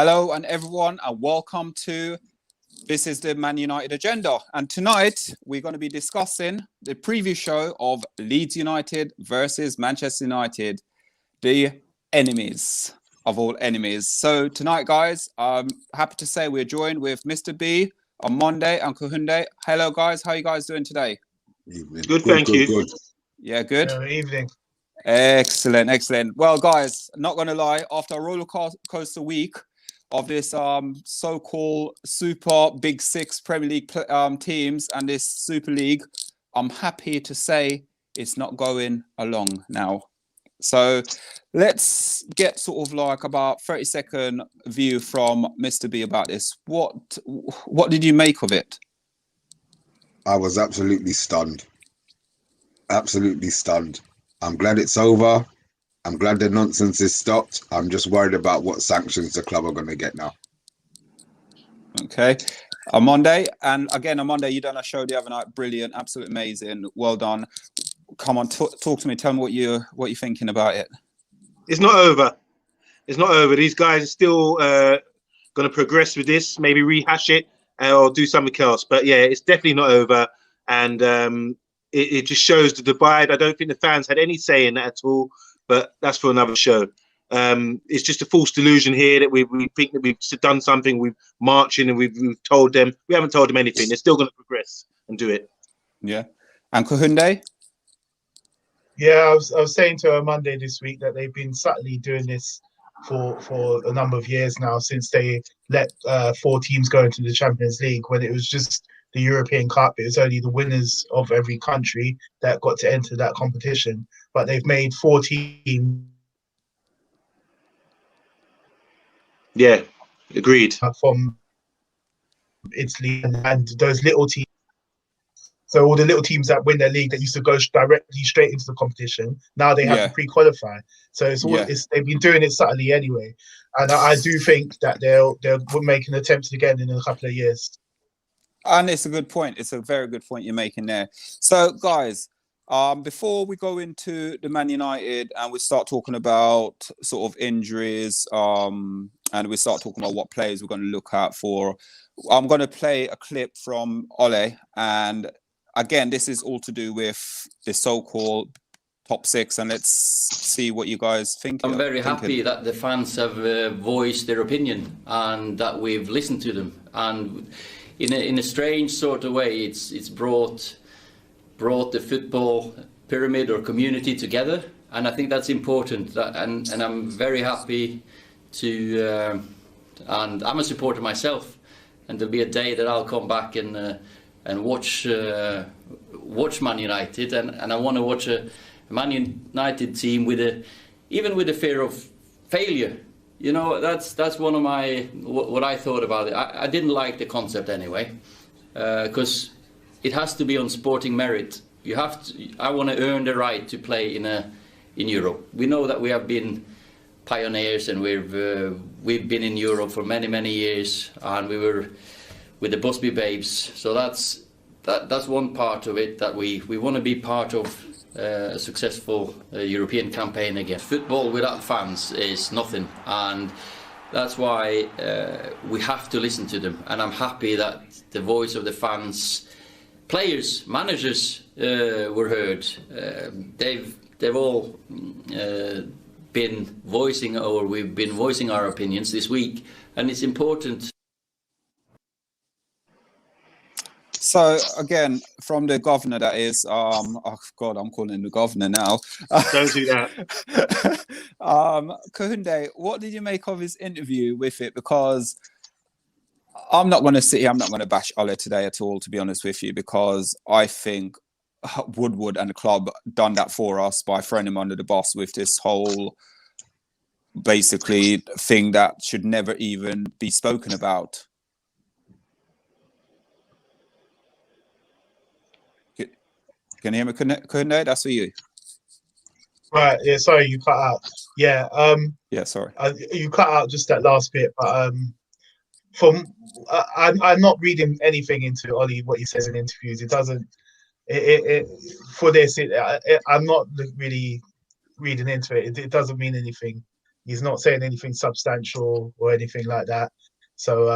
Hello and everyone, and welcome to this is the Man United Agenda. And tonight we're going to be discussing the preview show of Leeds United versus Manchester United, the enemies of all enemies. So tonight, guys, I'm happy to say we're joined with Mr. B, Monday, and Kahunde. Hello, guys. How are you guys doing today? Evening. Good, thank you. Good. Yeah, good. Evening. Excellent, excellent. Well, guys, not going to lie, after a roller coaster week of this so-called super big six Premier League teams and this Super League, I'm happy to say it's not going along now. So let's get sort of like about 30-second view from Mr. B about this. What did you make of it? I was absolutely stunned. Absolutely stunned. I'm glad it's over. I'm glad the nonsense is stopped. I'm just worried about what sanctions the club are going to get now. Okay. Monday, and again, Monday, you done a show the other night. Brilliant. Absolutely amazing. Well done. Come on, talk to me. Tell me what you're thinking about it. It's not over. It's not over. These guys are still going to progress with this, maybe rehash it or do something else. But yeah, it's definitely not over. And it just shows the divide. I don't think the fans had any say in that at all. But that's for another show. It's just a false delusion here that we think that we've done something. We're marching and we've told them. We haven't told them anything. They're still going to progress and do it. Yeah. And Kahunde? Yeah, I was saying to her Monday this week that they've been subtly doing this for a number of years now, since they let 4 teams go into the Champions League. When it was just the European Cup, it was only the winners of every country that got to enter that competition. But they've made 4 teams. Yeah, agreed. From Italy and those little teams. So all the little teams that win their league that used to go directly straight into the competition, now they have to pre-qualify. So it's all they've been doing it subtly anyway. And I do think that they'll make an attempt again in a couple of years. And it's a good point. It's a very good point you're making there. So, guys, before we go into the Man United and we start talking about sort of injuries, and we start talking about what players we're going to look at for, I'm going to play a clip from Ole. And again, this is all to do with the so-called top 6. And let's see what you guys think. I'm very happy that the fans have voiced their opinion and that we've listened to them. And in a strange sort of way, it's brought the football pyramid or community together, and I think that's important. And I'm very happy to, and I'm a supporter myself. And there'll be a day that I'll come back and watch Man United, and I want to watch a Man United team even with a fear of failure. You know, that's one of what I thought about it. I didn't like the concept anyway, because it has to be on sporting merit. I want to earn the right to play in Europe. We know that we have been pioneers, and we've been in Europe for many years, and we were with the Busby Babes. So that's one part of it, that we want to be part of a successful European campaign again. Football without fans is nothing, and that's why we have to listen to them. And I'm happy that the voice of the fans, players, managers were heard. They've all been voicing, or we've been voicing our opinions this week, and it's important. So again, from the governor, that is, oh God, I'm calling him the governor now. Don't do that. Kahunde, what did you make of his interview with it? Because I'm not going to sit here, I'm not going to bash Ole today at all, to be honest with you, because I think Woodward and the club done that for us by throwing him under the bus with this whole basically thing that should never even be spoken about. Can you hear me, Kahunde? That's for you. Right. Yeah. Sorry, you cut out. Yeah. Yeah. Sorry. You cut out just that last bit, but I'm not reading anything into Ollie, what he says in interviews. It doesn't. For this, I'm not really reading into it. It doesn't mean anything. He's not saying anything substantial or anything like that. So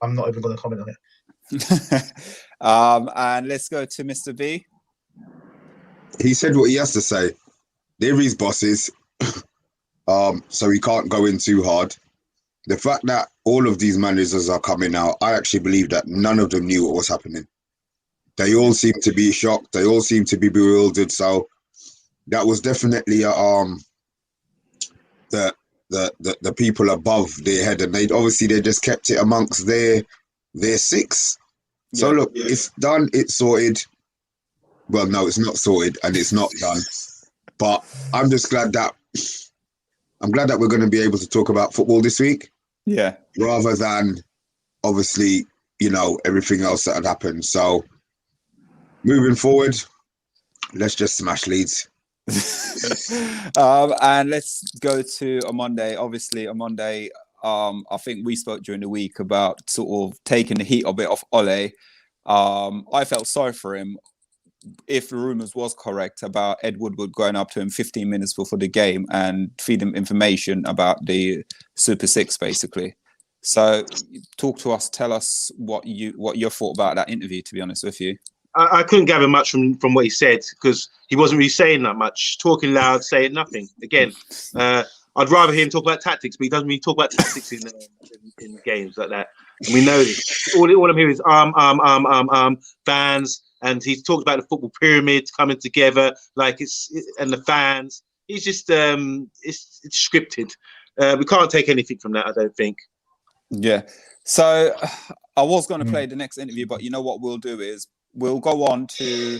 I'm not even going to comment on it. And let's go to Mr. B. He said what he has to say. They're his bosses, so he can't go in too hard. The fact that all of these managers are coming out, I actually believe that none of them knew what was happening. They all seem to be shocked. They all seem to be bewildered. So that was definitely the people above their head, and they just kept it amongst their six. So look, it's done. It's sorted. Well, no, it's not sorted, and it's not done. But I'm just glad that we're going to be able to talk about football this week. Yeah. Rather than obviously, everything else that had happened. So moving forward, let's just smash Leeds. And let's go to a Monday. Obviously, a Monday. I think we spoke during the week about sort of taking the heat a bit off Ole. I felt sorry for him if the rumours was correct about Ed Woodward going up to him 15 minutes before the game and feed him information about the Super Six, basically. So, talk to us. Tell us what your thought about that interview. To be honest with you. I couldn't gather much from what he said because he wasn't really saying that much. Talking loud, saying nothing. Again, I'd rather hear him talk about tactics, but he doesn't really talk about tactics in games like that. And we know this. All I'm hearing is fans, and he's talked about the football pyramid coming together, and the fans. He's just it's scripted. We can't take anything from that, I don't think. Yeah. So I was going to play the next interview, but you know what we'll do is we'll go on to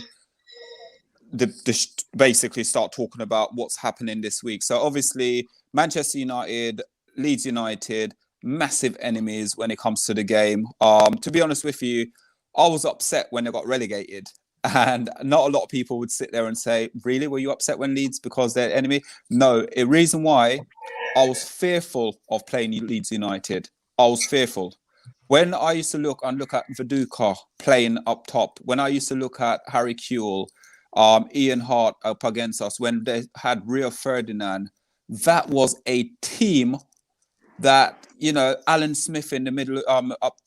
basically start talking about what's happening this week. So obviously Manchester United, Leeds United, massive enemies when it comes to the game. To be honest with you, I was upset when they got relegated. And not a lot of people would sit there and say, really, were you upset when Leeds because they're enemy? No, the reason why I was fearful of playing Leeds United. I was fearful. When I used to look at Viduka playing up top, when I used to look at Harry Kewell, Ian Hart up against us, when they had Rio Ferdinand, that was a team that, Alan Smith in the middle, up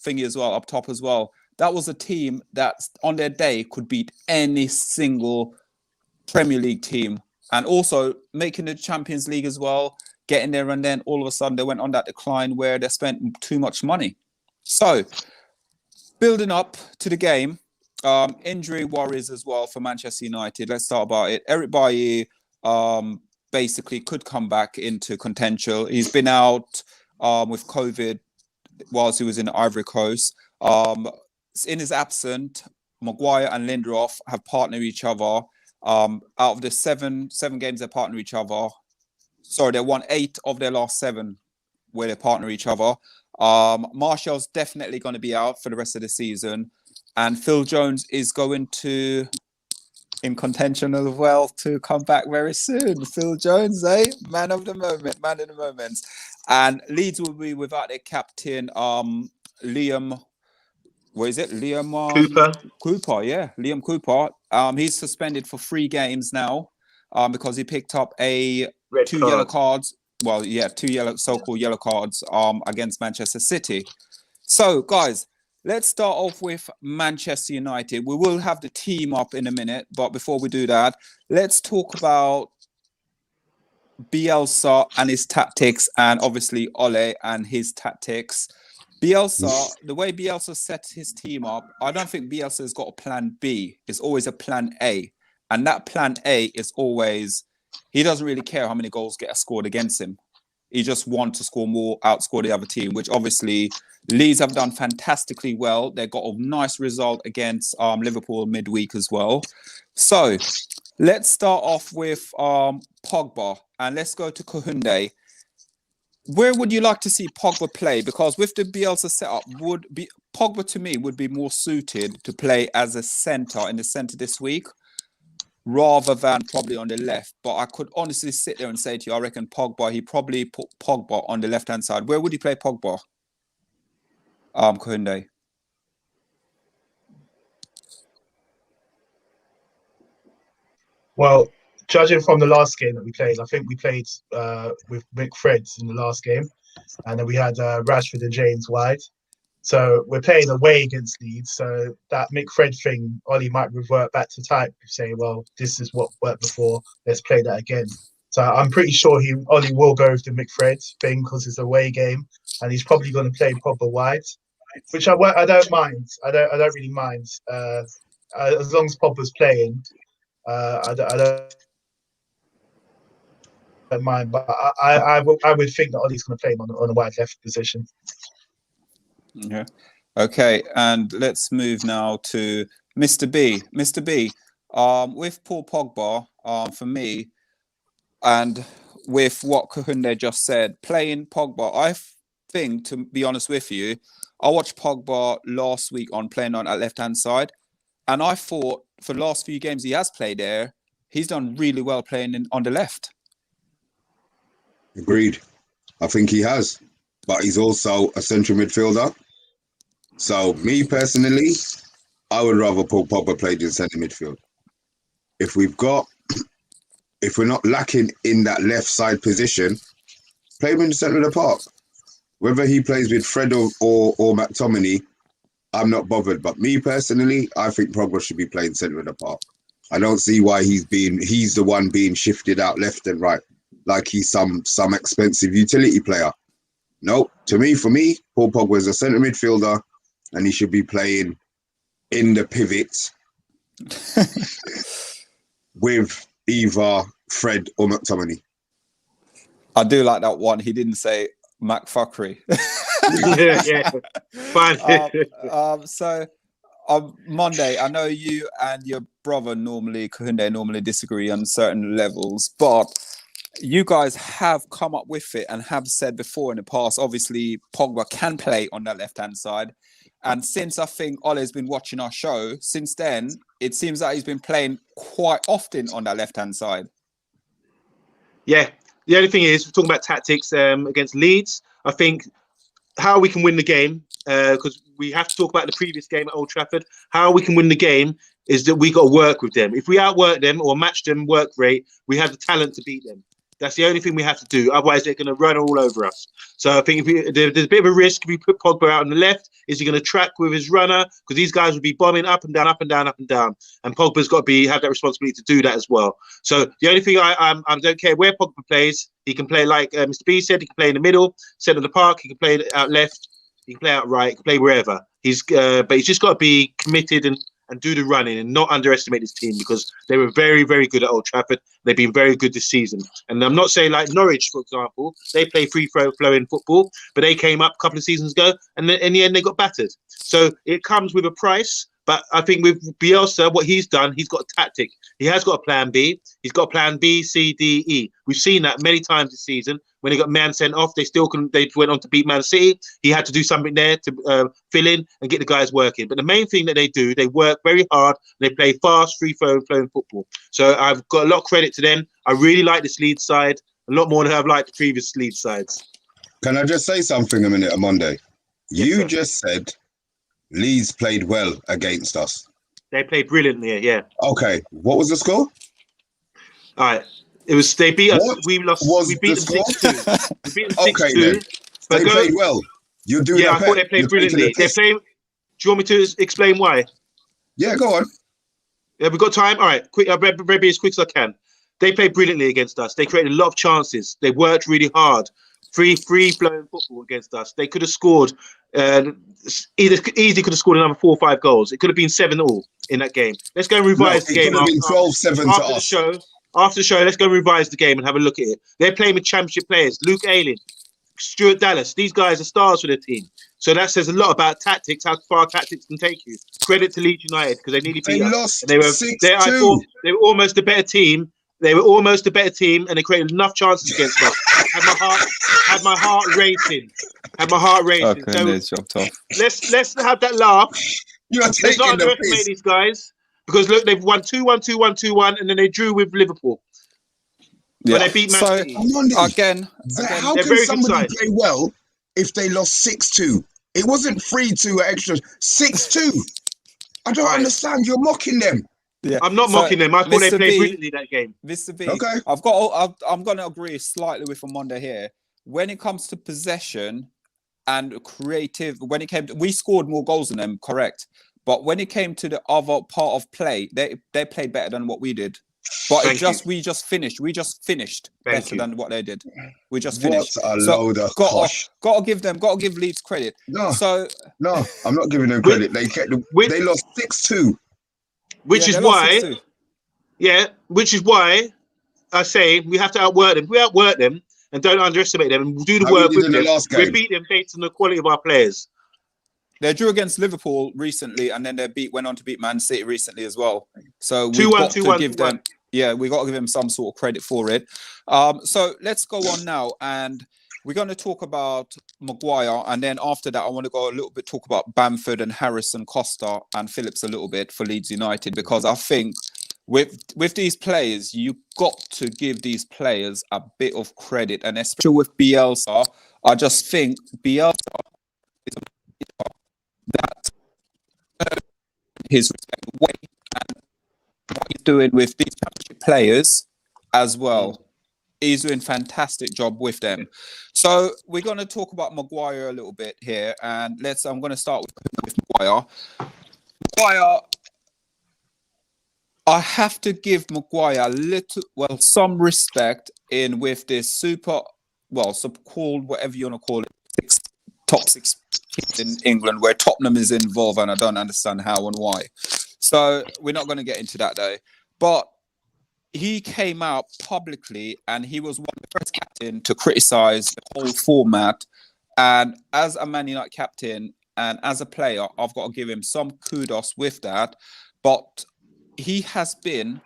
top as well. That was a team that on their day could beat any single Premier League team, and also making the Champions League as well, getting there, and then all of a sudden they went on that decline where they spent too much money. So, building up to the game, injury worries as well for Manchester United. Let's start about it. Eric Bailly basically could come back into contention. He's been out with COVID whilst he was in the Ivory Coast. In his absence, Maguire and Lindelof have partnered each other. Out of the seven games they partner each other, they won 8 of their last 7 where they partner each other. Martial's definitely going to be out for the rest of the season, and Phil Jones is going to in contention as well to come back very soon. Phil Jones, man of the moment. And Leeds will be without their captain, Liam. What is it? Liam Cooper, yeah, Liam Cooper. He's suspended for 3 games now, because he picked up two yellow cards. Well, yeah, 2 so-called yellow cards against Manchester City. So, guys, let's start off with Manchester United. We will have the team up in a minute, but before we do that, let's talk about Bielsa and his tactics, and obviously Ole and his tactics. Bielsa, the way Bielsa sets his team up, I don't think Bielsa's got a plan B. It's always a plan A. And that plan A is always, he doesn't really care how many goals get scored against him. He just wants to score more, outscore the other team, which obviously Leeds have done fantastically well. They got a nice result against Liverpool midweek as well. So let's start off with Pogba, and let's go to Kohunde. Where would you like to see Pogba play? Because with the Bielsa setup, Pogba to me would be more suited to play as a centre in the centre this week, rather than probably on the left. But I could honestly sit there and say to you, I reckon Pogba, he probably put Pogba on the left-hand side. Where would he play Pogba? Kohunde. Well, judging from the last game that we played, I think we played with Mick Freds in the last game, and then we had Rashford and James wide. So we're playing away against Leeds. So that Mick Fred thing, Ollie might revert back to type, say, well, this is what worked before. Let's play that again. So I'm pretty sure Ollie will go with the Mick Fred thing because it's a away game, and he's probably going to play Pogba wide, which I don't mind. I don't really mind as long as Pogba's playing. I don't mind, but I would think that Ollie's going to play him on a wide left position. Yeah. Okay, and let's move now to Mr. B. Mr. B, with Paul Pogba, for me, and with what Kahunde just said, playing Pogba, I think, to be honest with you, I watched Pogba last week playing on that left-hand side, and I thought for the last few games he has played there, he's done really well playing on the left. Agreed. I think he has, but he's also a central midfielder. So me personally, I would rather Paul Pogba played in centre midfield. If we're not lacking in that left side position, play him in the centre of the park. Whether he plays with Fred or McTominay, I'm not bothered. But me personally, I think Pogba should be playing centre of the park. I don't see why he's the one being shifted out left and right like he's some expensive utility player. No, for me, Paul Pogba is a centre midfielder and he should be playing in the pivot with either Fred or McTominay. I do like that one. He didn't say McFuckery. Yeah. Fine. So on Monday, I know you and your brother Kahunde normally disagree on certain levels, but you guys have come up with it and have said before in the past, obviously Pogba can play on that left-hand side. And since I think Ole's been watching our show, since then, it seems that he's been playing quite often on that left-hand side. Yeah. The only thing is, we're talking about tactics against Leeds. I think how we can win the game, because we have to talk about the previous game at Old Trafford, how we can win the game is that we got to work with them. If we outwork them or match them work rate, we have the talent to beat them. That's the only thing we have to do. Otherwise, they're going to run all over us. So I think there's a bit of a risk if we put Pogba out on the left. Is he going to track with his runner? Because these guys will be bombing up and down, up and down, up and down. And Pogba's got to have that responsibility to do that as well. So the only thing I don't care where Pogba plays. He can play like Mr. B said. He can play in the middle, centre of the park. He can play out left. He can play out right. He can play wherever. But he's just got to be committed and do the running and not underestimate his team because they were very, very good at Old Trafford. They've been very good this season. And I'm not saying like Norwich, for example, they play free-flowing football, but they came up a couple of seasons ago and in the end they got battered. So it comes with a price. But I think with Bielsa, what he's done, he's got a tactic. He has got a plan B. He's got a plan B, C, D, E. We've seen that many times this season. When he got Man sent off, they went on to beat Man City. He had to do something there to fill in and get the guys working. But the main thing that they do, they work very hard. They play fast, free-flowing football. So I've got a lot of credit to them. I really like this Leeds side, a lot more than I've liked the previous Leeds sides. Can I just say something a minute on Monday? Yes, You sir. just said Leeds played well against us. They played brilliantly, yeah. Okay, what was the score? All right. They beat us. What We lost. was We beat the them score? 6-2. We beat them 6-2. Okay, then. They played well. You're doing Yeah, a I thought they bet. played You're brilliantly. taking a piss. Do you want me to explain why? Yeah, go on. Yeah, we've got time. All right, quick. I'll be as quick as I can. They played brilliantly against us. They created a lot of chances. They worked really hard. Free-flowing football against us. They could have scored. Easily could have scored another 4 or 5 goals. It could have been 7-7 in that game. Let's go and revise the It game. could have been 12-7 to us. After the show, let's go and revise the game and have a look at it. They're playing with championship players. Luke Ayling, Stuart Dallas. These guys are stars for their team. So that says a lot about tactics, how far tactics can take you. Credit to Leeds United because they nearly beat They us. lost And 6-2. I thought they were almost a better team. They were almost a better team, and they created enough chances against us. Had my heart racing. Okay, So it's dropped off. let's have that laugh. You're Let's taking not the underestimate piss. these guys because look, they've won 2-1, 2-1, 2-1, and then they drew with Liverpool. Yeah. But they beat Man So City. Monday. again, How they're can very good somebody side. play well if they lost 6-2? It wasn't 3-2 extra. 6-2. I don't Right. understand. You're mocking them. Yeah. I'm not So, mocking them. I thought they Mr. played B, brilliantly that game. Mr. B, Okay. I'm going to agree slightly with Amanda here. When it comes to possession and creative, we scored more goals than them, correct? But when it came to the other part of play, they played better than what we did. But we just finished Thank better you. than what they did. We just What finished. a So load of gotta tosh. gotta give Leeds credit. No, So no, I'm not giving them credit. They lost 6-2. Which yeah, is they lost why, 6-2. which is why I say we have to outwork them. If we outwork them and don't underestimate them and do the How we work did with in the them, last we game. beat them based on the quality of our players. They drew against Liverpool recently, and then went on to beat Man City recently as well. So 2-1, we've got to 2-1, give 2-1. them, we got to give them some sort of credit for it. So let's go on now, and we're going to talk about Maguire, and then after that, I want to go a little bit talk about Bamford and Harrison, Costa, and Phillips a little bit for Leeds United, because I think with these players, you got to give these players a bit of credit, and especially with Bielsa, I just think Bielsa is that his respect way and what he's doing with these championship players as well. He's doing a fantastic job with them. So we're going to talk about Maguire a little bit here, and I'm going to start with Maguire. Maguire, I have to give Maguire some respect with this so-called, whatever you want to call it, top six teams in England where Tottenham is involved, and I don't understand how and why. So we're not going to get into that though. But he came out publicly and he was one of the first captain to criticise the whole format. And as a Man United captain and as a player, I've got to give him some kudos with that. But he has been,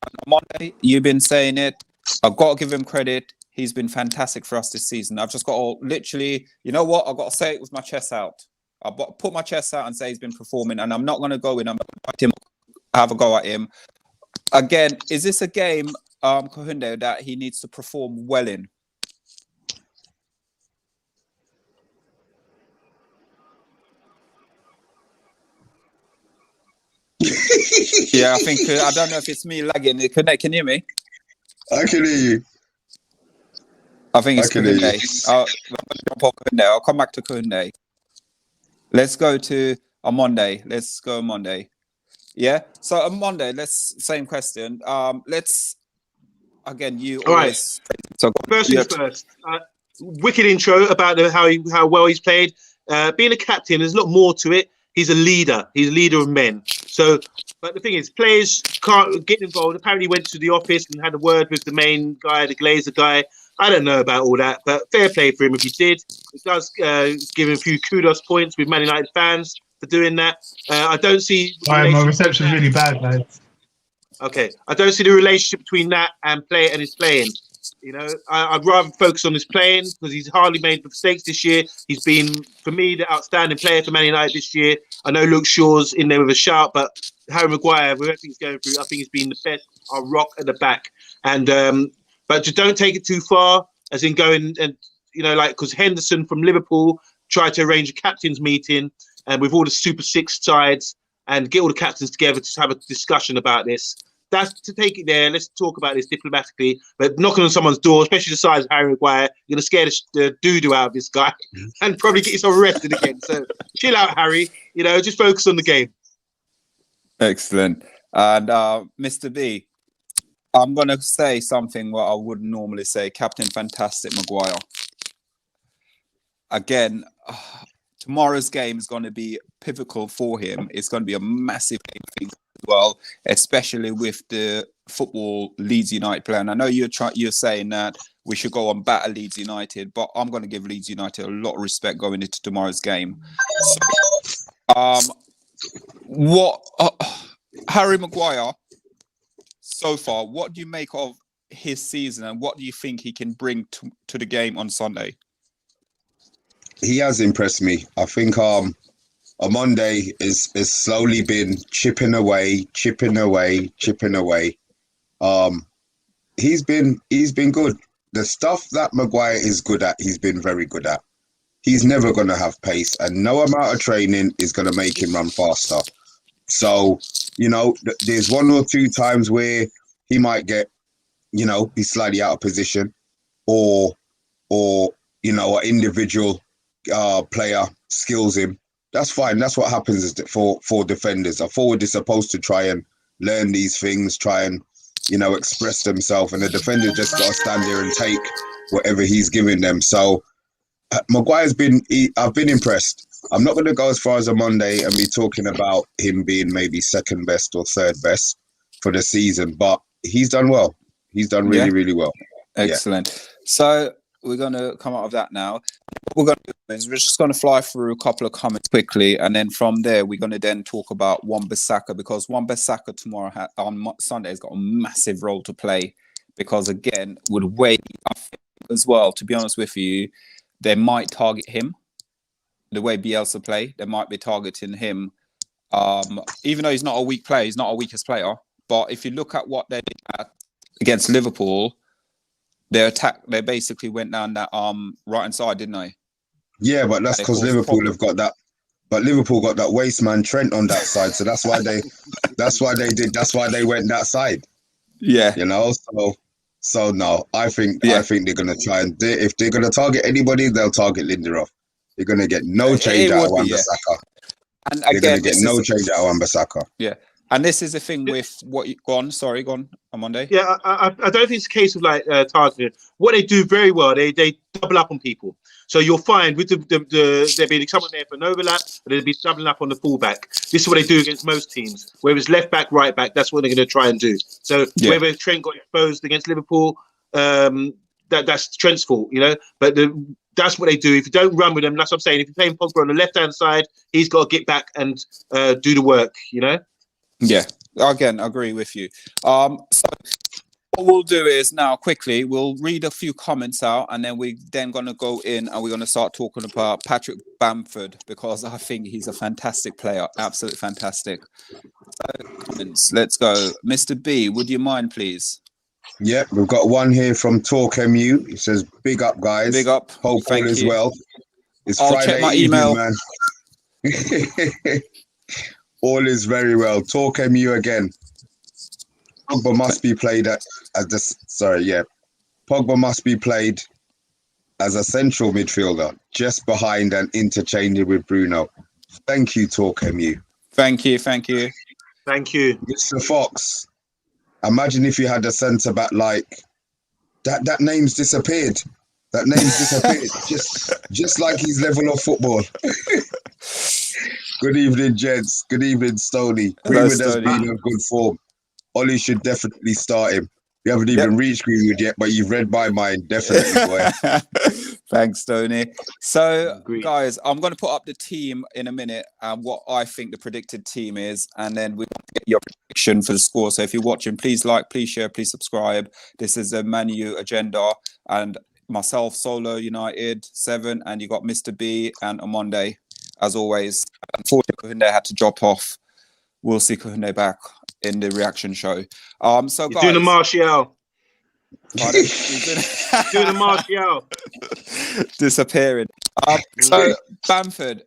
on Monday, you've been saying it, I've got to give him credit. He's been fantastic for us this season. I've just got to literally, you know what? I've got to say it with my chest out. I've got to put my chest out and say he's been performing, and I'm not going to go in. I'm going to fight him, have a go at him. Again, is this a game, Kohunde, that he needs to perform well in? Yeah, I think, I don't know if it's me lagging. Kohunde, can you hear me? I can hear you. I think it's Kohunde. I'll come back to Kohunde. Let's go to Monday. Let's go Monday. Yeah. So on Monday, same question. Let's again. You All always. right. So First things first. Wicked intro about how well he's played. Being a captain, there's a lot more to it. He's a leader. He's a leader of men. So, but the thing is, players can't get involved. Apparently, he went to the office and had a word with the main guy, the Glazer guy. I don't know about all that, but fair play for him if he did. It does give him a few kudos points with Man United fans for doing that. I don't see. My reception's really bad, man. Okay, I don't see the relationship between that and his playing. You know, I'd rather focus on his playing because he's hardly made mistakes this year. He's been, for me, the outstanding player for Man United this year. I know Luke Shaw's in there with a shout, but Harry Maguire, with everything he's going through, I think he's been the best. Our rock at the back, and but just don't take it too far, as in going and like because Henderson from Liverpool tried to arrange a captain's meeting and with all the Super Six sides and get all the captains together to have a discussion about this. That's to take it there. Let's talk about this diplomatically. But knocking on someone's door, especially the size of Harry Maguire, you're gonna scare the doo-doo out of this guy and probably get yourself arrested again. So chill out, Harry. Just focus on the game. Excellent. And Mr. B, I'm gonna say something what I wouldn't normally say. Captain Fantastic Maguire. Again, tomorrow's game is going to be pivotal for him. It's going to be a massive game as well, especially with the football Leeds United plan. I know you're saying that we should go and batter Leeds United, but I'm going to give Leeds United a lot of respect going into tomorrow's game. Harry Maguire, so far, what do you make of his season and what do you think he can bring to the game on Sunday? He has impressed me. I think on Monday is slowly been chipping away. He's been good. The stuff that Maguire is good at, he's been very good at. He's never going to have pace, and no amount of training is going to make him run faster. So You know, there's one or two times where he might get, you know, be slightly out of position, or you know, an individual player skills him. That's fine. That's what happens for defenders. A forward is supposed to try and learn these things, try and, you know, express themselves, and the defender just got to stand there and take whatever he's giving them. So Maguire's I've been impressed. I'm not going to go as far as a Monday and be talking about him being maybe second best or third best for the season, but he's done well. He's done really, really well. Excellent. Yeah. So we're going to come out of that now. What we're going to do is we're just going to fly through a couple of comments quickly, and then from there we're going to then talk about Wan-Bissaka, because Wan-Bissaka tomorrow on Sunday has got a massive role to play, because again, with weight as well, to be honest with you, they might target him. The way Bielsa play, they might be targeting him. Even though he's not a weak player, he's not a weakest player. But if you look at what they did against Liverpool, they basically went down that right hand side, didn't they? Yeah, but that's because Liverpool have got that. But Liverpool got that waste man Trent on that side, so that's why they went that side. Yeah, you know. So no, I think they're gonna try and if they're gonna target anybody, they'll target Lindelof. You're going to get no change out of Wan-Bissaka. And you're going to get no change out of Wan-Bissaka. Yeah. And this is the thing with what you... Go on, on Monday. Yeah, I don't think it's a case of like targeting. What they do very well, they double up on people. So you'll find with there'll be someone there for an overlap, but they'll be doubling up on the fullback. This is what they do against most teams. Whether it's left back, right back, that's what they're going to try and do. So whether Trent got exposed against Liverpool, that's Trent's fault, you know. But that's what they do. If you don't run with them, that's what I'm saying. If you're playing Pogba on the left-hand side, he's got to get back and do the work, you know? Yeah, again, I agree with you. So what we'll do is now, quickly, we'll read a few comments out, and then we're going to go in and we're going to start talking about Patrick Bamford, because I think he's a fantastic player. Absolutely fantastic. Comments, let's go. Mr. B, would you mind, please? Yeah, we've got one here from Talk MU. It says, "Big up, guys. Big up. Hope all is well." It's I'll Friday check my evening, email. Man. All is very well. Talk MU again. Pogba must be played Pogba must be played as a central midfielder, just behind and interchanging with Bruno. Thank you, Talk MU. Thank you. Thank you. Mr. Fox. Imagine if you had a centre back like that. That name's disappeared. just like his level of football. Good evening, gents. Good evening, Stoney. Greenwood has been in good form. Ollie should definitely start him. We haven't even reached Greenwood yet, but you've read my mind, definitely, boy. Thanks, Tony. So, guys, I'm going to put up the team in a minute and what I think the predicted team is, and then we'll get your prediction for the score. So if you're watching, please like, please share, please subscribe. This is a Man U agenda, and myself, Solo United 7, and you got Mr. B and Amonde, as always. Unfortunately, Kohinde had to drop off. We'll see Kohinde back in the reaction show. So he's guys, doing a Martial. Pardon? Doing a Martial. Disappearing. So Bamford,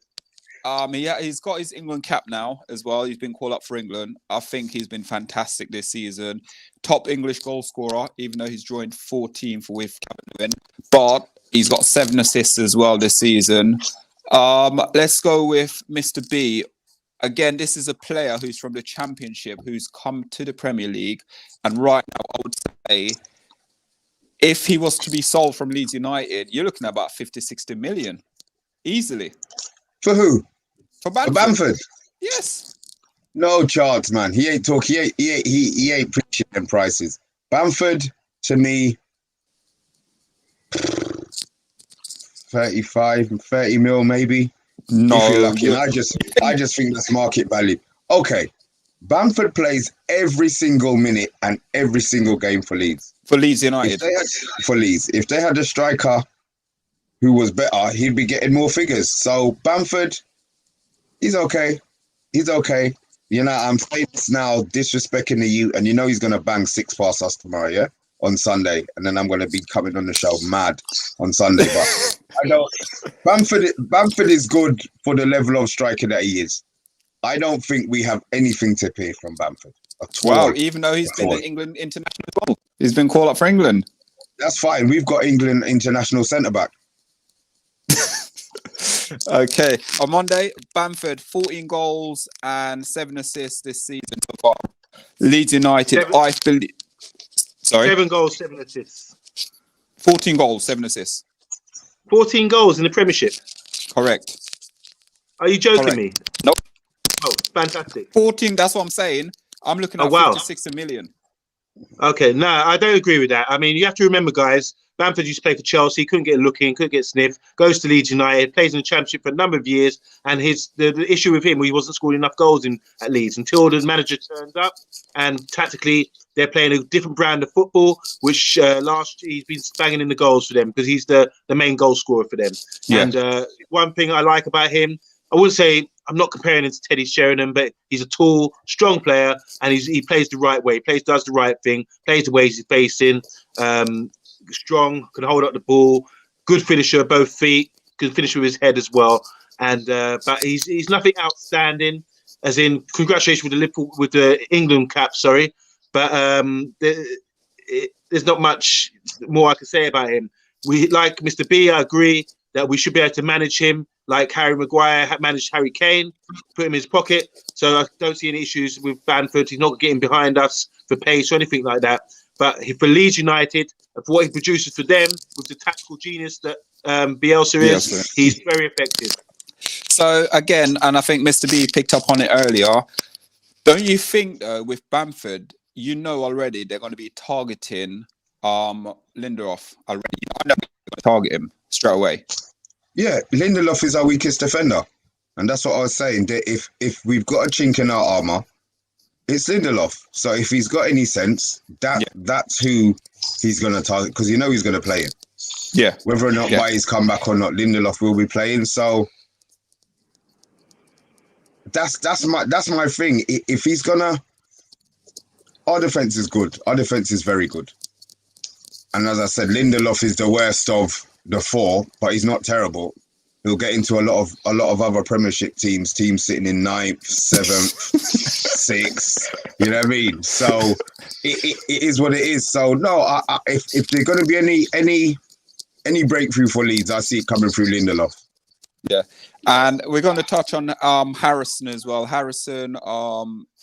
he's got his England cap now as well. He's been called up for England. I think he's been fantastic this season. Top English goal scorer, even though he's joined 14th with Kevin, but he's got 7 assists as well this season. Let's go with Mr. B. Again, this is a player who's from the Championship, who's come to the Premier League. And right now, I would say, if he was to be sold from Leeds United, you're looking at about 50, 60 million. Easily. For who? For Bamford. For Bamford? Yes. No chance, man. He ain't talking. He ain't preaching them prices. Bamford, to me, 30 mil maybe. No, I just think that's market value. Okay, Bamford plays every single minute and every single game for Leeds. For Leeds United. If they had a striker who was better, he'd be getting more figures. So Bamford, he's okay. You know, I'm famous now, disrespecting the youth, and you know he's gonna bang 6 past us tomorrow, yeah, on Sunday, and then I'm gonna be coming on the show mad on Sunday. But I know Bamford is good for the level of striker that he is. I don't think we have anything to pay from Bamford at all. Wow, even though he's been an England international as well. He's been called up for England. That's fine. We've got England international centre back. Okay. On Monday, Bamford, 14 goals and 7 assists this season so far. Leeds United, I believe. Sorry? 7 goals, 7 assists. 14 goals, 7 assists. 14 goals in the Premiership. Correct. Are you joking me? Nope. Oh, fantastic. 14, that's what I'm saying. I'm looking at 56 million. Okay, no, I don't agree with that. I mean, you have to remember, guys, Bamford used to play for Chelsea, couldn't get a look in, couldn't get sniff, goes to Leeds United, plays in the Championship for a number of years, and the issue with him, he wasn't scoring enough goals at Leeds until the manager turned up, and tactically, they're playing a different brand of football, which last year he's been banging in the goals for them because he's the main goal scorer for them. Yeah. And one thing I like about him, I wouldn't say I'm not comparing him to Teddy Sheringham, but he's a tall, strong player, and he plays the right way. Does the right thing, plays the way he's facing. Strong, can hold up the ball, good finisher, both feet, can finish with his head as well. And but he's nothing outstanding. As in, congratulations with the England cap. Sorry, but there's not much more I can say about him. We like Mr. B. I agree that we should be able to manage him like Harry Maguire managed Harry Kane, put him in his pocket. So I don't see any issues with Bamford. He's not getting behind us for pace or anything like that. But for Leeds United, for what he produces for them, with the tactical genius that Bielsa is, he's very effective. So again, and I think Mr. B picked up on it earlier, don't you think with Bamford, you know already they're going to be targeting Lindelof already? I know they're going to target him straight away. Yeah, Lindelof is our weakest defender. And that's what I was saying. That if we've got a chink in our armour, it's Lindelof. So if he's got any sense, that's who he's going to target, because you know he's going to play him. Yeah. Whether or not by his comeback or not, Lindelof will be playing. So that's my thing. If he's gonna, our defense is good. Our defense is very good. And as I said, Lindelof is the worst of the 4, but he's not terrible. He'll get into a lot of other Premiership teams sitting in 9th, 7th, 6th. You know what I mean? So it is what it is. So no, if there's going to be any breakthrough for Leeds, I see it coming through Lindelof. Yeah, and we're going to touch on Harrison as well. Harrison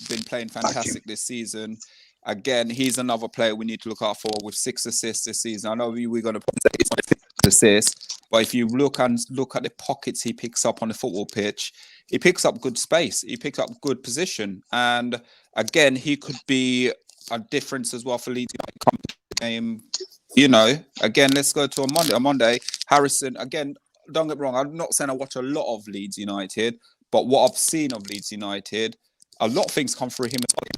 been playing fantastic this season. Again, he's another player we need to look out for with 6 assists this season. I know we're going to say it's only 6 assists, but if you look at the pockets he picks up on the football pitch, he picks up good space. He picks up good position. And again, he could be a difference as well for Leeds game. You know, again, let's go to On Monday, Harrison, again, don't get me wrong, I'm not saying I watch a lot of Leeds United, but what I've seen of Leeds United, a lot of things come through him as well.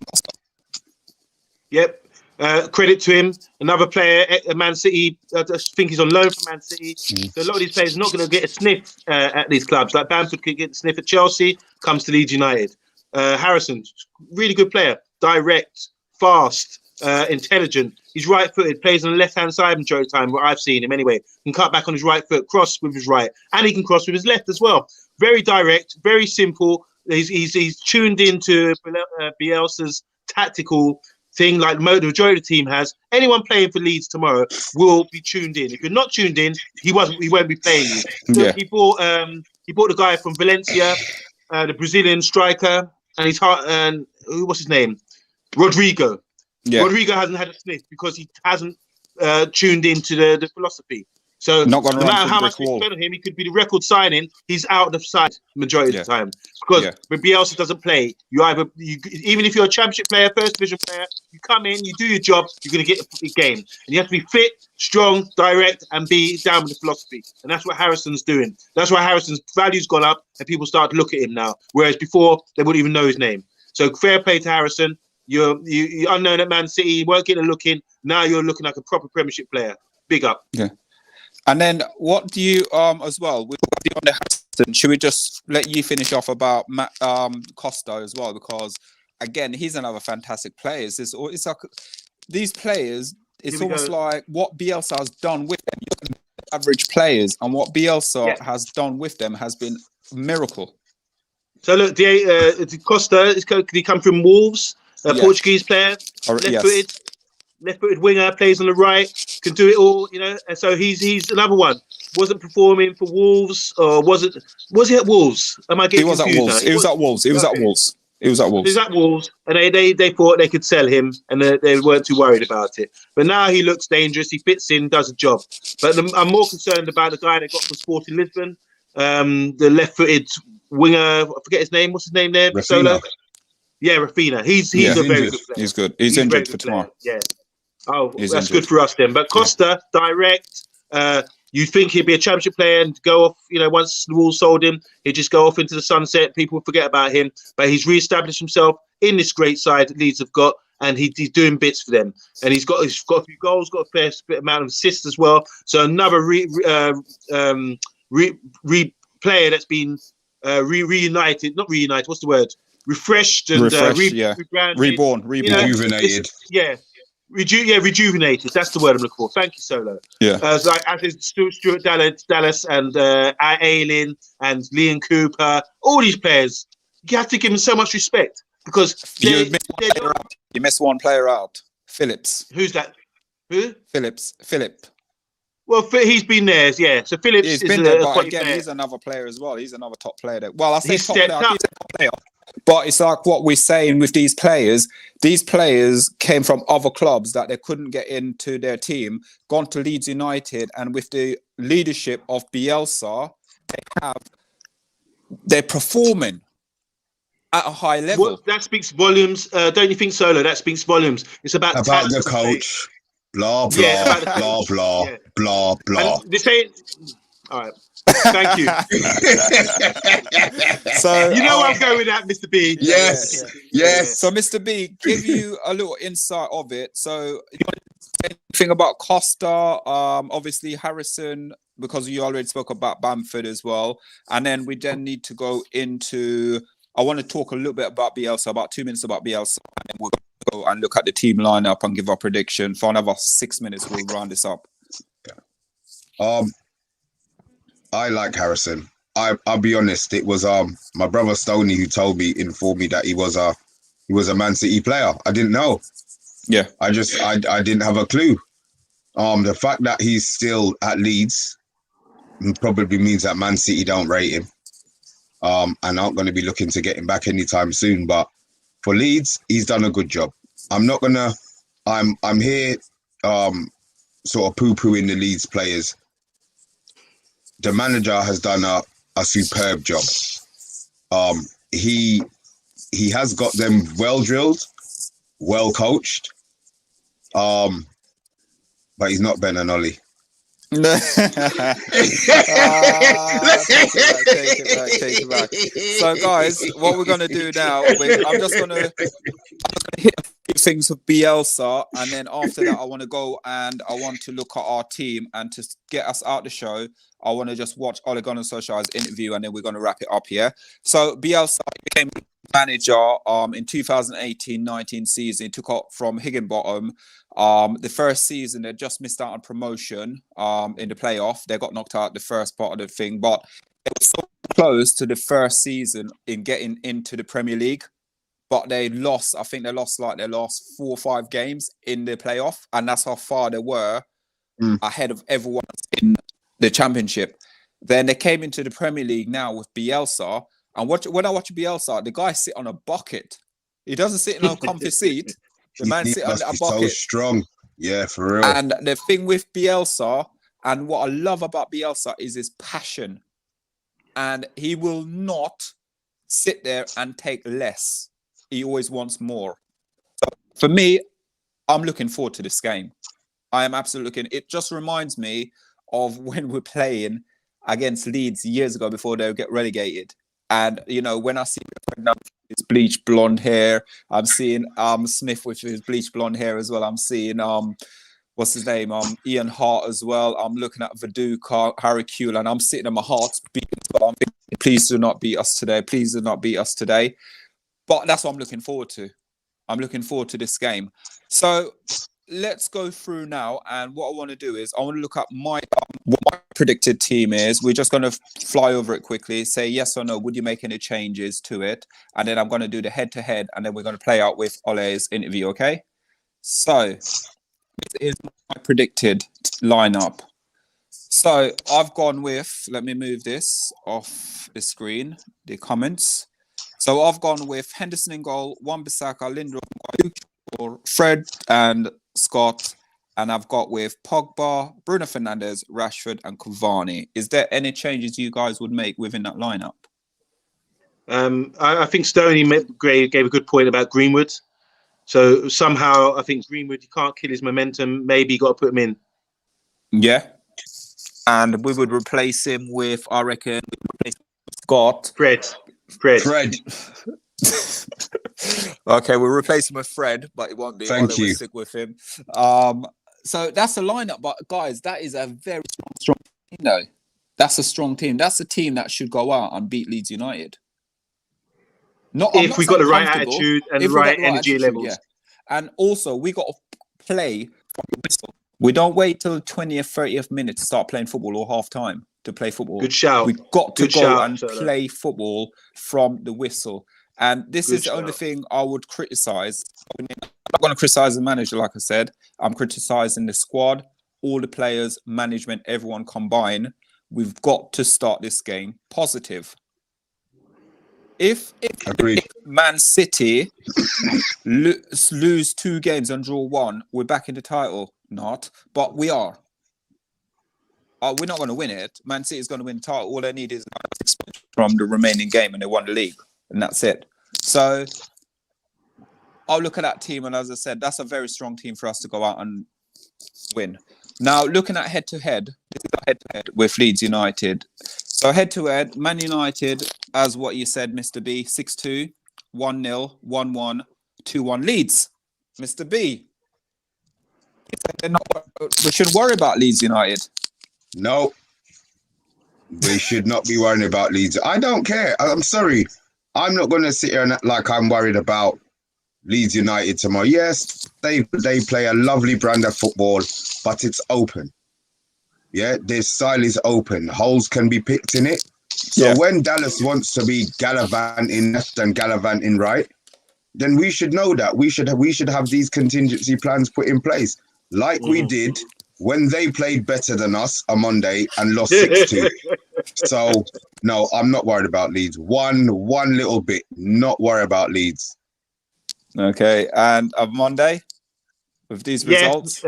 Yep. Credit to him. Another player at Man City. I just think he's on loan from Man City. So a lot of these players are not going to get a sniff at these clubs. Like Bamford could get a sniff at Chelsea, comes to Leeds United. Harrison, really good player. Direct, fast, intelligent. He's right-footed, plays on the left-hand side majority of the time, where I've seen him anyway. Can cut back on his right foot, cross with his right, and he can cross with his left as well. Very direct, very simple. He's tuned into Bielsa's tactical thing, like the majority of the team has. Anyone playing for Leeds tomorrow will be tuned in. If you're not tuned in, he won't be playing you. So he bought the guy from Valencia, the Brazilian striker, and what's his name? Rodrigo. Yeah. Rodrigo hasn't had a sniff because he hasn't tuned into the philosophy. So no matter how much they spend on him, he could be the record signing. He's out of the side majority of the time because when Bielsa doesn't play, even if you're a championship player, first division player, you come in, you do your job, you're going to get a game, and you have to be fit, strong, direct, and be down with the philosophy. And that's what Harrison's doing. That's why Harrison's value's gone up, and people start to look at him now, whereas before they wouldn't even know his name. So fair play to Harrison. You're unknown at Man City, you weren't getting a look in. Now you're looking like a proper Premiership player. Big up. Yeah. And then what do you as well with the Harrison, should we just let you finish off about Costa as well, because again he's another fantastic player. It's like these players, it's almost like what Bielsa has done with them, average players, and what Bielsa has done with them has been a miracle. So look, Costa, he come from Wolves, Yes. Portuguese player, left-footed winger, plays on the right, can do it all, And so he's another one. Wasn't performing for Wolves, or was he at Wolves? Am I getting confused now? He was at Wolves. He was at Wolves. He's at Wolves, and they thought they could sell him, and they weren't too worried about it. But now he looks dangerous. He fits in, does a job. But I'm more concerned about the guy they got from Sporting Lisbon, the left-footed winger. I forget his name. What's his name there? Rafinha. Solo. Yeah, Rafinha. He's a very good player. He's good. He's injured for tomorrow. Yeah. Oh, He's that's injured. good for us then. But Costa, direct. You think he'd be a championship player and go off, once the Wolves sold him, he'd just go off into the sunset. People would forget about him. But he's re-established himself in this great side that Leeds have got, and he's doing bits for them. And he's got a few goals, got a fair amount of assists as well. So another player that's been reunited, not reunited, what's the word? Refreshed and rebranded. Reborn. Rejuvenated. Rejuvenated. That's the word I'm looking for. Thank you, Solo. Yeah. As is Stuart Dallas and Ayling and Liam Cooper, all these players, you have to give them so much respect because you missed one player out. Phillips. Who's that? Who? Philip. Well, he's been there, yeah. So Phillips He's is been there, but player. he's another player as well. He's another top player there. Well, I say He's top stepped player. up. He's a top player. But it's like what we're saying with these players. These players came from other clubs that they couldn't get into their team, gone to Leeds United, and with the leadership of Bielsa, they're performing at a high level. Well, that speaks volumes. Don't you think, Solo? That speaks volumes. It's about the coach. Blah, blah, yeah, blah, blah, yeah. blah, blah. And this ain't... All right. Thank you. So you know I'm going with that, Mr. B. Yes. Yes. So, Mr. B, give you a little insight of it. So, you want to say anything about Costa? Obviously, Harrison, because you already spoke about Bamford as well. And then we need to go into... I want to talk a little bit about Bielsa, about 2 minutes about Bielsa. And then we're going to go and look at the team lineup and give our prediction. For another 6 minutes, we'll round this up. I like Harrison. I'll be honest. It was my brother Stoney who informed me that he was a Man City player. I didn't know. Yeah. I didn't have a clue. The fact that he's still at Leeds probably means that Man City don't rate him. And aren't going to be looking to get him back anytime soon. But for Leeds, he's done a good job. I'm here sort of poo-pooing the Leeds players. The manager has done a superb job. He has got them well drilled, well coached. But he's not Ben and Ollie. Take it back. So, guys, what we're gonna do now? I'm just gonna hit a few things with Bielsa, and then after that, I want to go and I want to look at our team, and to get us out the show, I want to just watch Ole Gunnar Solskjaer's interview, and then we're gonna wrap it up here. So, Bielsa became manager in 2018-19 season. He took up from Higginbottom. The first season, they just missed out on promotion in the playoff. They got knocked out the first part of the thing, but they were so close to the first season in getting into the Premier League. But they lost, I think they lost 4 or 5 games in the playoff. And that's how far they were ahead of everyone in the Championship. Then they came into the Premier League now with Bielsa. And when I watch Bielsa, the guy sit on a bucket. He doesn't sit in a comfy seat. The man sit on a bucket. So strong. Yeah, for real. And the thing with Bielsa, and what I love about Bielsa, is his passion. And he will not sit there and take less. He always wants more. So for me, I'm looking forward to this game. I am absolutely looking. It just reminds me of when we're playing against Leeds years ago before they get relegated. And, when I see his bleached blonde hair, I'm seeing Smith with his bleached blonde hair as well. I'm seeing, what's his name? Ian Hart as well. I'm looking at Viduka, Harry Kewell, and I'm sitting in my heart beating. I'm thinking, please do not beat us today. Please do not beat us today. But that's what I'm looking forward to. I'm looking forward to this game. So let's go through now. And what I want to do is I want to look at my predicted team is. We're just going to fly over it quickly, say yes or no. Would you make any changes to it? And then I'm going to do the head-to-head, and then we're going to play out with Ole's interview, okay? So, this is my predicted lineup. So, I've gone with, let me move this off the screen, the comments. So, I've gone with Henderson in goal, Wan-Bissaka, Lindelof, Fred and Scott, and I've got with Pogba, Bruno Fernandes, Rashford, and Cavani. Is there any changes you guys would make within that lineup? I think Stoney gave a good point about Greenwood. So somehow I think Greenwood, you can't kill his momentum. Maybe you got to put him in. Yeah. And we would replace him with, I reckon, Scott. Fred. Okay, we'll replace him with Fred, but it won't be. Thank you. We'll stick with him. So that's the lineup. But guys, that is a very strong team, though. That's a strong team. That's a team that should go out and beat Leeds United. If we got the right attitude and the right energy levels. Yeah. And also, we got to play from the whistle. We don't wait till the 20th, 30th minute to start playing football or half time to play football. Good shout. We've got to go and play football from the whistle. And this is the only thing I would criticise. I'm not going to criticise the manager, like I said. I'm criticising the squad, all the players, management, everyone combined. We've got to start this game positive. If Man City lose 2 games and draw 1, we're back in the title. Not, but we are. We're not going to win it. Man City is going to win the title. All they need is from the remaining game, and they won the league, and that's it. So I'll look at that team, and as I said, that's a very strong team for us to go out and win. Now, looking at head-to-head, this is a head-to-head with Leeds United. So head-to-head, Man United, as what you said, Mr. B, 6-2, 1-0, 1-1, 2-1 Leeds. Mr. B, we shouldn't worry about Leeds United. No, we should not be worrying about Leeds. I don't care. I'm sorry. I'm not going to sit here and act like I'm worried about Leeds United tomorrow. Yes, they play a lovely brand of football, but it's open. Yeah, this style is open. Holes can be picked in it. So when Dallas wants to be gallivanting left and gallivanting right, then we should know that. We should have these contingency plans put in place, like we did when they played better than us on Monday and lost 6-2. So, no, I'm not worried about Leeds. One little bit. Not worried about Leeds. Okay, and on Monday, with these results?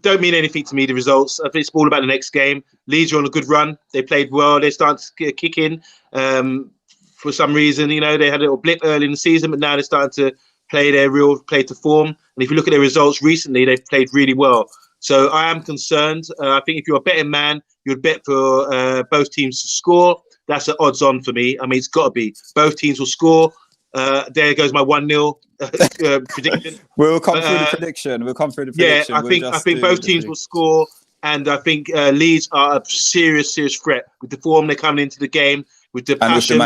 Don't mean anything to me, the results. I think it's all about the next game. Leeds are on a good run. They played well. They started to kick in. For some reason, they had a little blip early in the season, but now they're starting to play their real play to form. And if you look at their results recently, they've played really well. So I am concerned. I think if you're a betting man, you'd bet for both teams to score. That's an odds on for me. I mean, it's got to be. Both teams will score. There goes my 1-0 prediction. We'll come through the prediction. Yeah, I think both teams will score. And I think Leeds are a serious threat with the form they're coming into the game, with the passion,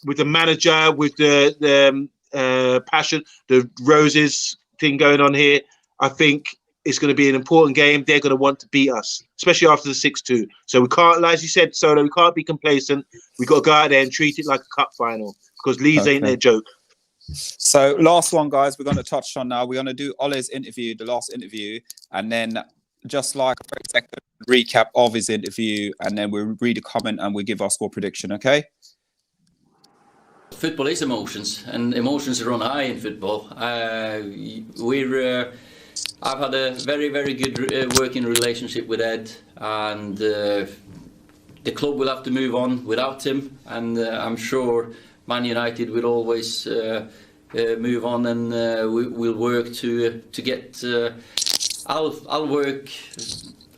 with the manager, with the passion, the Roses thing going on here. I think it's going to be an important game. They're going to want to beat us, especially after the 6-2. So we can't, as you said, Solo, we can't be complacent. We've got to go out there and treat it like a cup final because Leeds ain't their joke. So last one, guys, we're going to touch on now. We're going to do Ole's interview, the last interview, and then just like a 30-second recap of his interview, and then we'll read a comment and we'll give our score prediction, okay? Football is emotions, and emotions run high in football. I've had a very, very good working relationship with Ed, and the club will have to move on without him, and I'm sure Man United will always move on, and we'll work to get. I'll work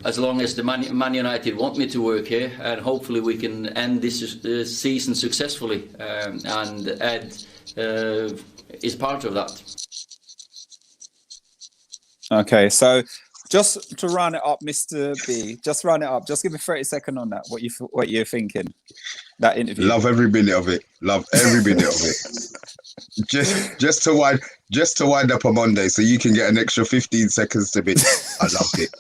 as long as the Man United want me to work here, and hopefully we can end this season successfully. And Ed is part of that. Okay, so just to round it up, Mr. B, just round it up. Just give me 30 seconds on that. What you're thinking? that interview? Love every minute of it. Love every minute of it. Just to wind up a Monday, so you can get an extra 15 seconds to be. I loved it.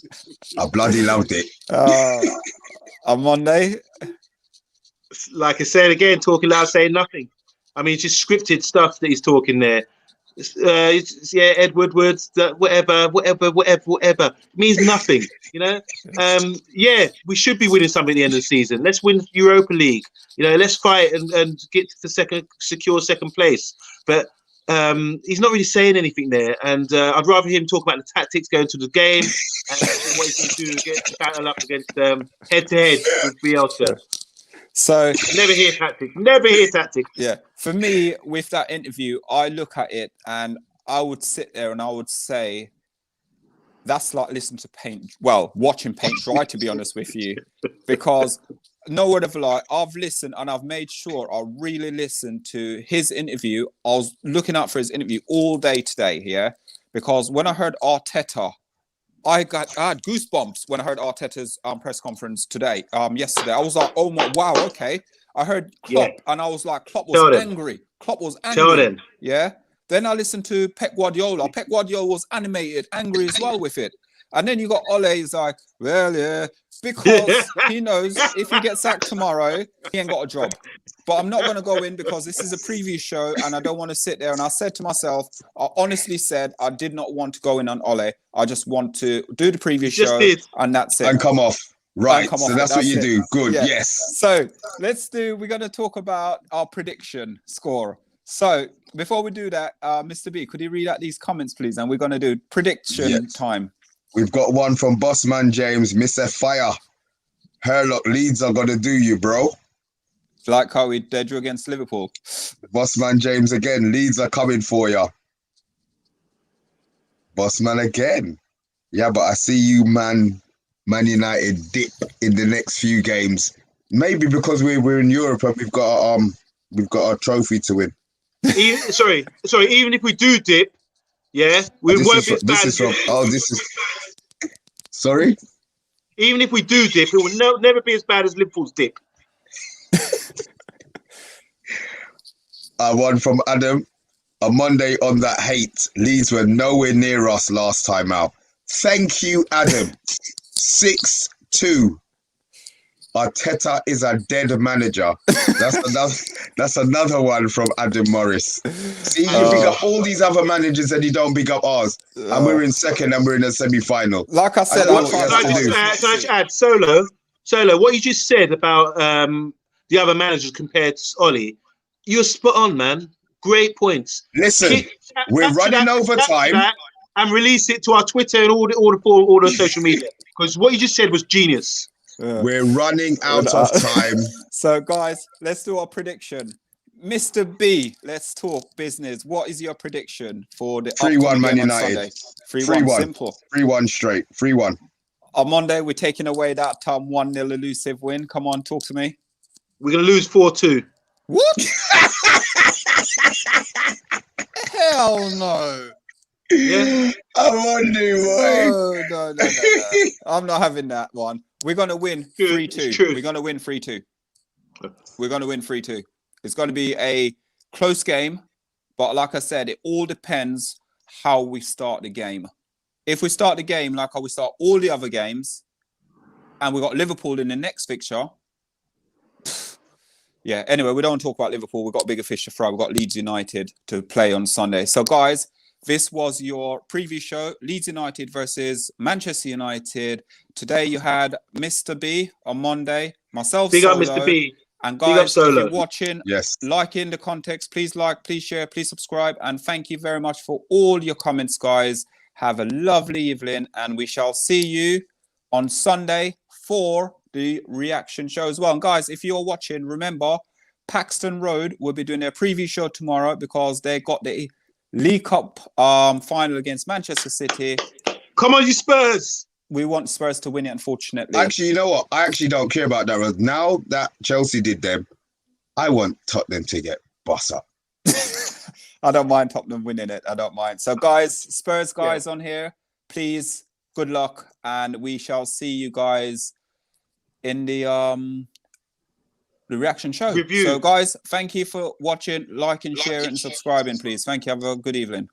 I bloody loved it. On Monday. Like I said again, talking loud, saying nothing. I mean, it's just scripted stuff that he's talking there. Ed Woodward's whatever means nothing. You know. We should be winning something at the end of the season. Let's win Europa League. You know, let's fight and get to secure second place. But he's not really saying anything there, and I'd rather him talk about the tactics going to the game and what he's going to do to battle up against head to head with Bielsa. So never hear tactics. Yeah, for me, with that interview, I look at it and I would sit there and I would say, that's like listening to watching paint dry, to be honest with you, because no word of a lie, I've listened and I've made sure I really listened to his interview. I was looking out for his interview all day today, because when I heard Arteta, I had goosebumps when I heard Arteta's press conference yesterday. I was like, oh my, wow, okay. I heard Klopp and I was like, Klopp was angry. Klopp was angry. Yeah. Then I listened to Pep Guardiola. Pep Guardiola was animated, angry as well with it. And then you got Ole, he's like, well, yeah, because he knows if he gets sacked tomorrow, he ain't got a job. But I'm not going to go in because this is a preview show and I don't want to sit there. And I said to myself, I honestly said I did not want to go in on Ole. I just want to do the preview show and that's it. And come off. Right. So that's what you do. Good. Yeah. Yes. So we're going to talk about our prediction score. So before we do that, Mr. B, could you read out these comments, please? And we're going to do prediction time. We've got one from Bossman James, Mr. Fire. Herlock, Leeds are going to do you, bro. Like how we did you against Liverpool. Bossman James again, Leeds are coming for you. Bossman again. Yeah, but I see you, Man United dip in the next few games. Maybe because we're in Europe and we've got a trophy to win. Sorry. Even if we do dip, we won't be as bad. Sorry. Even if we do dip, it will never be as bad as Liverpool's dip. One from Adam. A Monday on that hate. Leeds were nowhere near us last time out. Thank you, Adam. 6-2. Arteta is a dead manager. That's another one from Adam Morris. See, you big up all these other managers and you don't big up ours. And we're in second and we're in a semi-final. Like I said, I add Solo, what you just said about the other managers compared to Ollie, you're spot on, man. Great points. Listen, we're running over time. And release it to our Twitter and all the social media. Because what you just said was genius. We're running out of time. So, guys, let's do our prediction. Mr. B, let's talk business. What is your prediction for the 3-1 Man United? 3-1, simple. 3-1 straight. 3-1. On Monday, we're taking away that 1-0 elusive win. Come on, talk to me. We're going to lose 4-2. What? Hell no. Yeah. I'm on you, boy. No. I'm not having that one. We're going to win 3-2. We're going to win 3-2. We're going to win 3-2. It's going to be a close game. But like I said, it all depends how we start the game. If we start the game like how we start all the other games, and we got Liverpool in the next fixture. Yeah, anyway, we don't talk about Liverpool. We've got bigger fish to fry. We've got Leeds United to play on Sunday. So, guys, this was your preview show. Leeds United versus Manchester United. Today you had Mr. B on Monday. Myself, Big Solo. up, Mr. B. And guys, if you're watching, yes, like in the context, please like, please share, please subscribe. And thank you very much for all your comments, guys. Have a lovely evening. And we shall see you on Sunday for the reaction show as well. And guys, if you're watching, remember, Paxton Road will be doing their preview show tomorrow because they got the League Cup final against Manchester City. Come on, you Spurs! We want Spurs to win it, unfortunately. Actually, you know what? I actually don't care about that. Now that Chelsea did them, I want Tottenham to get boss up. I don't mind Tottenham winning it. I don't mind. So, guys, Spurs guys on here, please, good luck. And we shall see you guys in the the reaction show. Review. So, guys, thank you for watching, liking, sharing, and subscribing, please. Thank you. Have a good evening.